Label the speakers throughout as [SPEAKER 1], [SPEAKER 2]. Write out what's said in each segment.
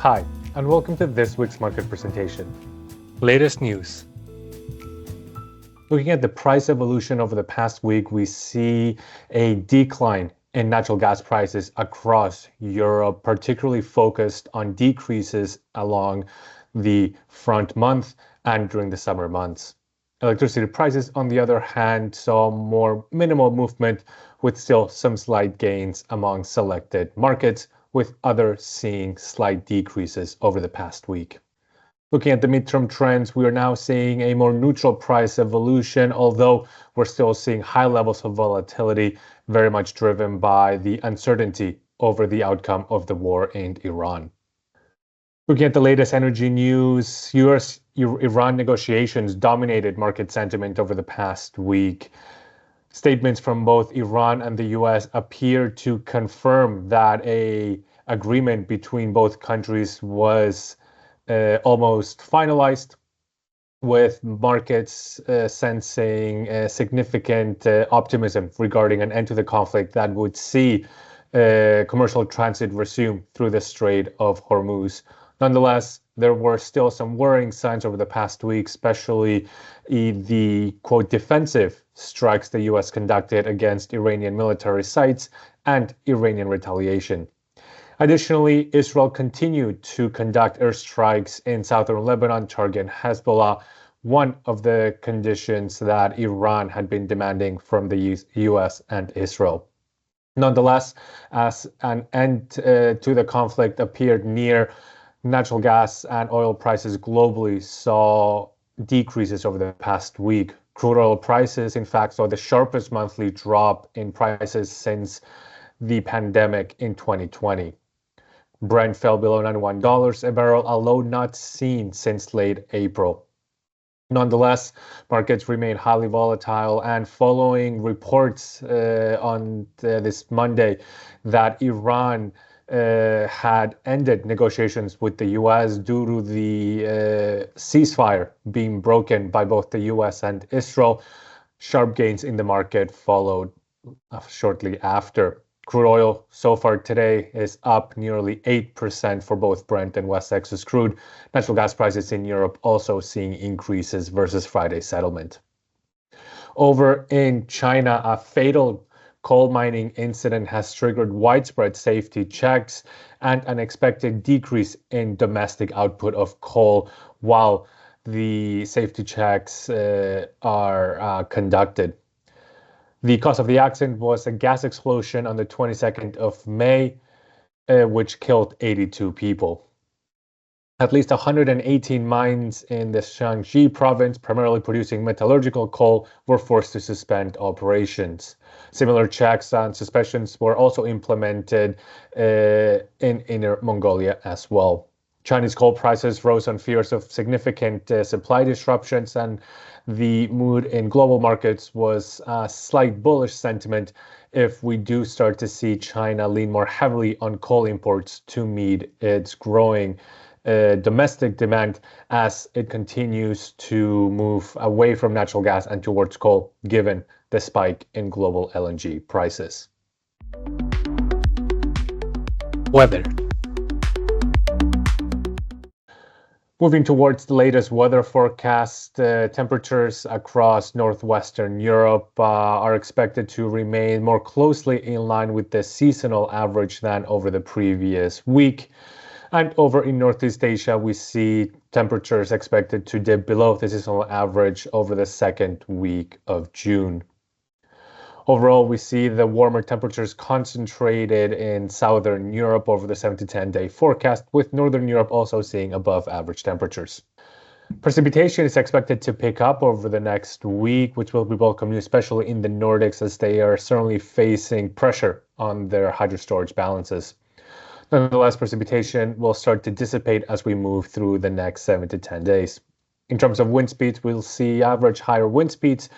[SPEAKER 1] Hi, and welcome to this week's market presentation. Latest news. Looking at the price evolution over the past week, we see a decline in natural gas prices across Europe, particularly focused on decreases along the front month and during the summer months. Electricity prices, on the other hand, saw more minimal movement with still some slight gains among selected markets, with others seeing slight decreases over the past week. Looking at the midterm trends, we are now seeing a more neutral price evolution, although we're still seeing high levels of volatility, very much driven by the uncertainty over the outcome of the war in Iran. Looking at the latest energy news, US-Iran negotiations dominated market sentiment over the past week. Statements from both Iran and the US appear to confirm that an agreement between both countries was almost finalized, with markets sensing significant optimism regarding an end to the conflict that would see commercial transit resume through the Strait of Hormuz. Nonetheless, there were still some worrying signs over the past week, especially the, quote, defensive strikes the US conducted against Iranian military sites and Iranian retaliation. Additionally, Israel continued to conduct airstrikes in southern Lebanon, targeting Hezbollah, one of the conditions that Iran had been demanding from the US and Israel. Nonetheless, as an end to the conflict appeared near, natural gas and oil prices globally saw decreases over the past week. Crude oil prices, in fact, saw the sharpest monthly drop in prices since the pandemic in 2020. Brent fell below $91 a barrel, a low not seen since late April. Nonetheless, markets remain highly volatile, and following reports on this Monday that Iran had ended negotiations with the US due to the ceasefire being broken by both the US and Israel, sharp gains in the market followed shortly after. Crude oil so far today is up nearly 8% for both Brent and West Texas crude. Natural gas prices in Europe also seeing increases versus Friday's settlement. Over in China, a fatal coal mining incident has triggered widespread safety checks and an expected decrease in domestic output of coal while the safety checks are conducted. The cause of the accident was a gas explosion on the 22nd of May, which killed 82 people. At least 118 mines in the Shaanxi province, primarily producing metallurgical coal, were forced to suspend operations. Similar checks and suspensions were also implemented in Inner Mongolia as well. Chinese coal prices rose on fears of significant supply disruptions, and the mood in global markets was a slight bullish sentiment if we do start to see China lean more heavily on coal imports to meet its growing domestic demand as it continues to move away from natural gas and towards coal, given the spike in global LNG prices. Weather. Moving towards the latest weather forecast, temperatures across northwestern Europe are expected to remain more closely in line with the seasonal average than over the previous week. And over in Northeast Asia, we see temperatures expected to dip below the seasonal average over the second week of June. Overall, we see the warmer temperatures concentrated in southern Europe over the 7 to 10 day forecast, with northern Europe also seeing above average temperatures. Precipitation is expected to pick up over the next week, which will be welcome news, especially in the Nordics, as they are certainly facing pressure on their hydro storage balances. Nonetheless, precipitation will start to dissipate as we move through the next 7 to 10 days. In terms of wind speeds, we'll see average higher wind speeds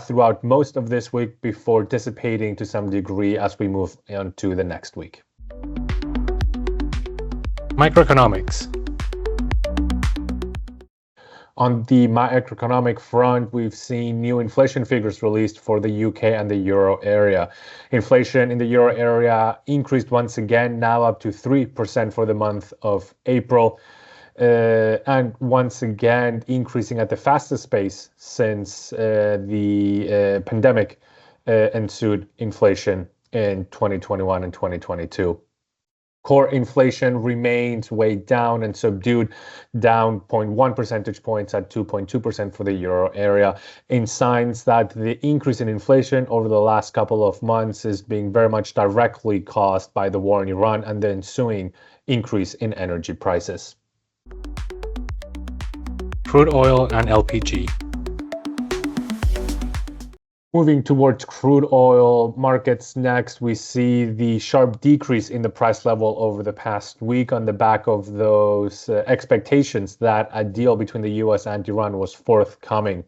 [SPEAKER 1] throughout most of this week before dissipating to some degree as we move on to the next week. Microeconomics. On the macroeconomic front, we've seen new inflation figures released for the UK and the euro area. Inflation in the euro area increased once again, now up to 3% for the month of April, and once again increasing at the fastest pace since the pandemic ensued inflation in 2021 and 2022. Core inflation remains weighed down and subdued, down 0.1 percentage points at 2.2% for the euro area, in signs that the increase in inflation over the last couple of months is being very much directly caused by the war in Iran and the ensuing increase in energy prices. Crude oil and LPG. Moving towards crude oil markets next, we see the sharp decrease in the price level over the past week on the back of those expectations that a deal between the US and Iran was forthcoming.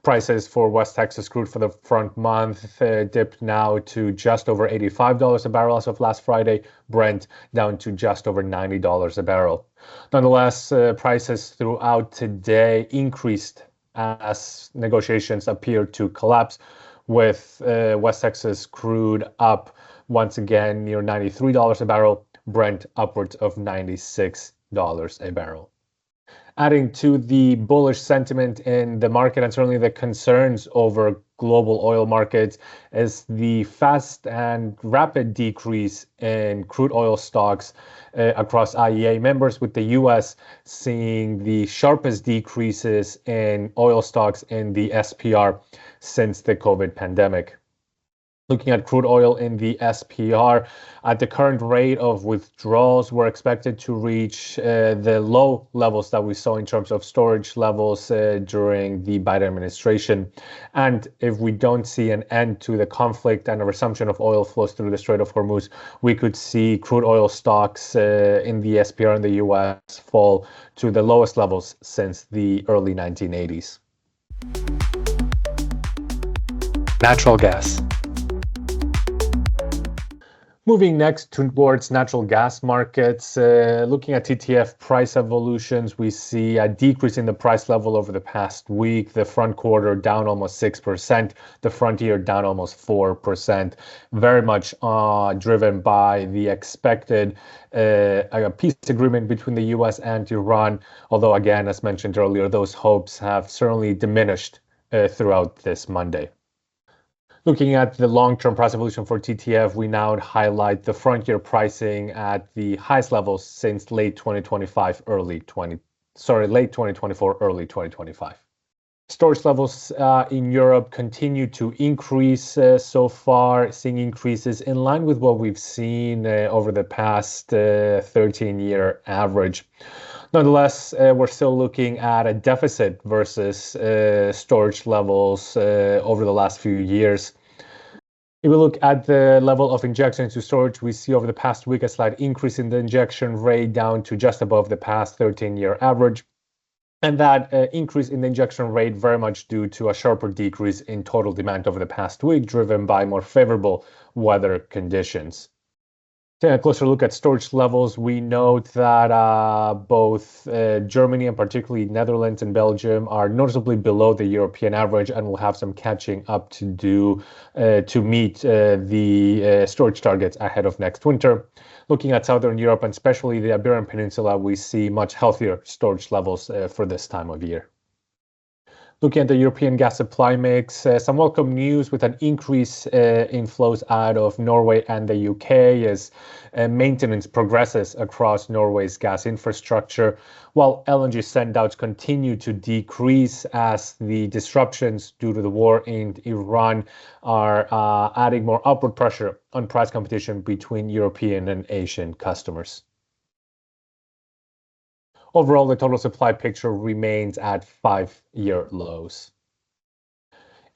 [SPEAKER 1] Prices for West Texas crude for the front month dipped now to just over $85 a barrel as of last Friday, Brent down to just over $90 a barrel. Nonetheless, prices throughout today increased as negotiations appeared to collapse, with West Texas crude up once again near $93 a barrel, Brent upwards of $96 a barrel. Adding to the bullish sentiment in the market and certainly the concerns over global oil markets is the fast and rapid decrease in crude oil stocks across IEA members, with the US seeing the sharpest decreases in oil stocks in the SPR since the COVID pandemic. Looking at crude oil in the SPR, at the current rate of withdrawals, we're expected to reach the low levels that we saw in terms of storage levels during the Biden administration. And if we don't see an end to the conflict and a resumption of oil flows through the Strait of Hormuz, we could see crude oil stocks in the SPR in the US fall to the lowest levels since the early 1980s. Natural gas. Moving next towards natural gas markets, looking at TTF price evolutions, we see a decrease in the price level over the past week. The front quarter down almost 6%, the frontier down almost 4%, very much driven by the expected peace agreement between the US and Iran. Although, again, as mentioned earlier, those hopes have certainly diminished throughout this Monday. Looking at the long-term price evolution for TTF, we now highlight the frontier pricing at the highest levels since late 2024, early 2025. Storage levels in Europe continue to increase so far, seeing increases in line with what we've seen over the past 13-year average. Nonetheless, we're still looking at a deficit versus storage levels over the last few years. If we look at the level of injection into storage, we see over the past week a slight increase in the injection rate down to just above the past 13-year average. And that increase in the injection rate very much due to a sharper decrease in total demand over the past week, driven by more favorable weather conditions. Taking a closer look at storage levels, we note that both Germany and particularly Netherlands and Belgium are noticeably below the European average and will have some catching up to do to meet the storage targets ahead of next winter. Looking at Southern Europe and especially the Iberian Peninsula, we see much healthier storage levels for this time of year. Looking at the European gas supply mix, some welcome news with an increase in flows out of Norway and the UK as maintenance progresses across Norway's gas infrastructure, while LNG sendouts continue to decrease as the disruptions due to the war in Iran are adding more upward pressure on price competition between European and Asian customers. Overall, the total supply picture remains at 5-year lows.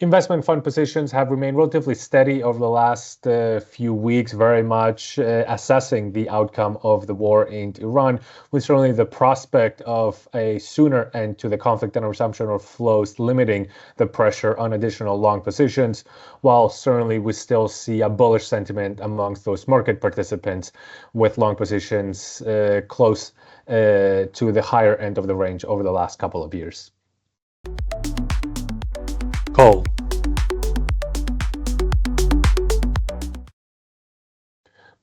[SPEAKER 1] Investment fund positions have remained relatively steady over the last few weeks, very much assessing the outcome of the war in Iran, with certainly the prospect of a sooner end to the conflict and a resumption of flows limiting the pressure on additional long positions, while certainly we still see a bullish sentiment amongst those market participants, with long positions close to the higher end of the range over the last couple of years. Coal.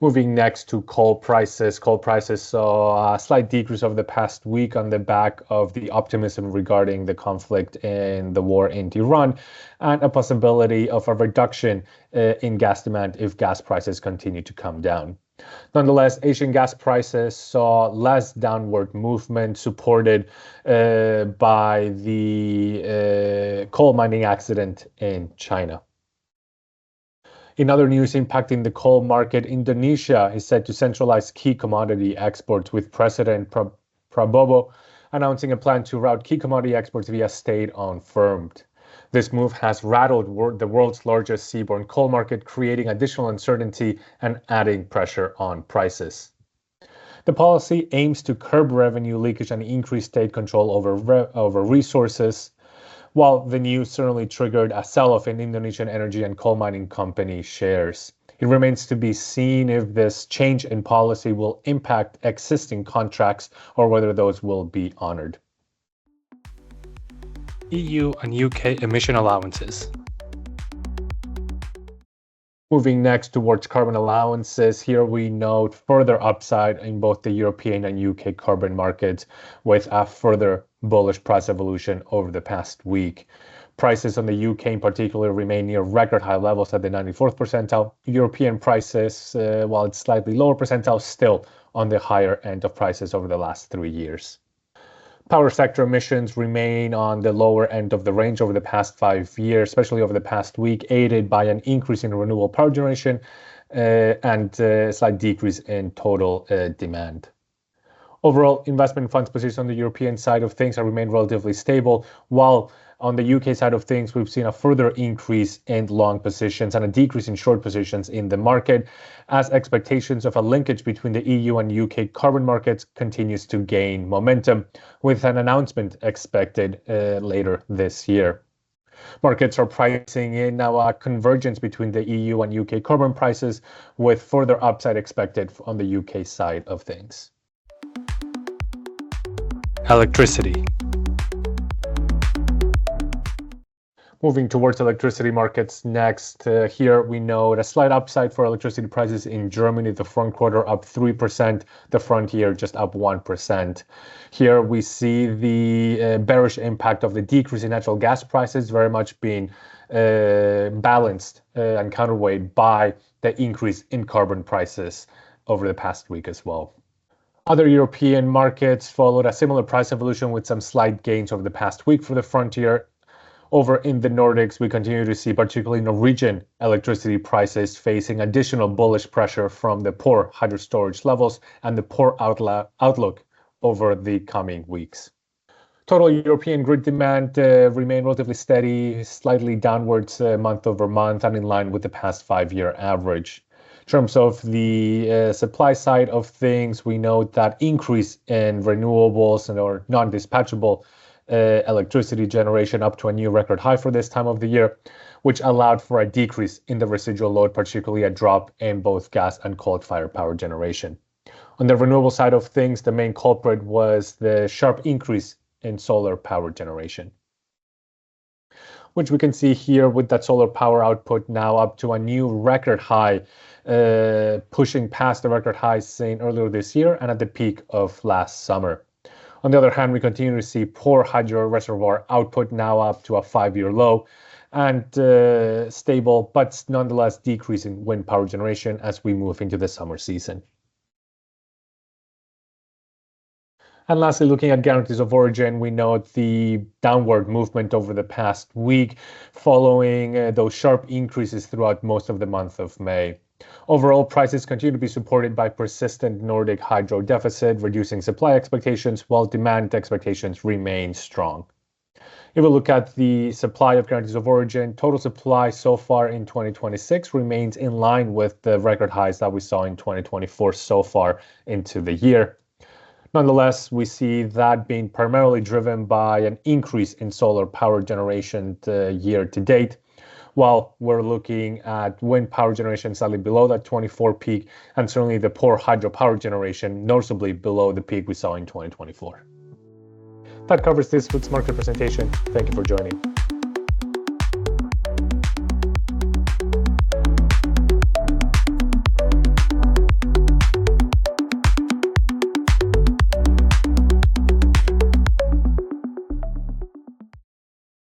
[SPEAKER 1] Moving next to coal prices. Coal prices saw a slight decrease over the past week on the back of the optimism regarding the conflict in the war in Iran and a possibility of a reduction in gas demand if gas prices continue to come down. Nonetheless, Asian gas prices saw less downward movement supported by the coal mining accident in China. In other news impacting the coal market, Indonesia is set to centralize key commodity exports, with President Prabowo announcing a plan to route key commodity exports via state-owned firms. This move has rattled the world's largest seaborne coal market, creating additional uncertainty and adding pressure on prices. The policy aims to curb revenue leakage and increase state control over resources, while the news certainly triggered a sell-off in Indonesian energy and coal mining company shares. It remains to be seen if this change in policy will impact existing contracts or whether those will be honored. EU and UK emission allowances. Moving next towards carbon allowances, here we note further upside in both the European and UK carbon markets, with a further bullish price evolution over the past week. Prices on the UK in particular remain near record high levels at the 94th percentile. European prices, while it's slightly lower percentile, still on the higher end of prices over the last 3 years. Power sector emissions remain on the lower end of the range over the past 5 years, especially over the past week, aided by an increase in renewable power generation and a slight decrease in total demand. Overall, investment funds positioned on the European side of things have remained relatively stable, while on the UK side of things, we've seen a further increase in long positions and a decrease in short positions in the market, as expectations of a linkage between the EU and UK carbon markets continues to gain momentum, with an announcement expected later this year. Markets are pricing in now a convergence between the EU and UK carbon prices, with further upside expected on the UK side of things. Electricity. Moving towards electricity markets next, here we note a slight upside for electricity prices in Germany, the front quarter up 3%, the front year just up 1%. Here we see the bearish impact of the decrease in natural gas prices very much being balanced and counterweighted by the increase in carbon prices over the past week as well. Other European markets followed a similar price evolution with some slight gains over the past week for the front year. Over in the Nordics, we continue to see particularly Norwegian electricity prices facing additional bullish pressure from the poor hydro storage levels and the poor outlook over the coming weeks. Total European grid demand remained relatively steady, slightly downwards month over month and in line with the past 5-year average. In terms of the supply side of things, we note that increase in renewables or non-dispatchable electricity generation up to a new record high for this time of the year, which allowed for a decrease in the residual load, particularly a drop in both gas and coal-fired power generation. On the renewable side of things, the main culprit was the sharp increase in solar power generation, which we can see here with that solar power output now up to a new record high, pushing past the record highs seen earlier this year and at the peak of last summer. On the other hand, we continue to see poor hydro reservoir output now up to a 5-year low and stable, but nonetheless decreasing wind power generation as we move into the summer season. And lastly, looking at guarantees of origin, we note the downward movement over the past week following those sharp increases throughout most of the month of May. Overall, prices continue to be supported by persistent Nordic hydro deficit, reducing supply expectations, while demand expectations remain strong. If we look at the supply of guarantees of origin, total supply so far in 2026 remains in line with the record highs that we saw in 2024 so far into the year. Nonetheless, we see that being primarily driven by an increase in solar power generation year to date, while we're looking at wind power generation slightly below that 24 peak, and certainly the poor hydropower generation noticeably below the peak we saw in 2024. That covers this week's market presentation. Thank you for joining.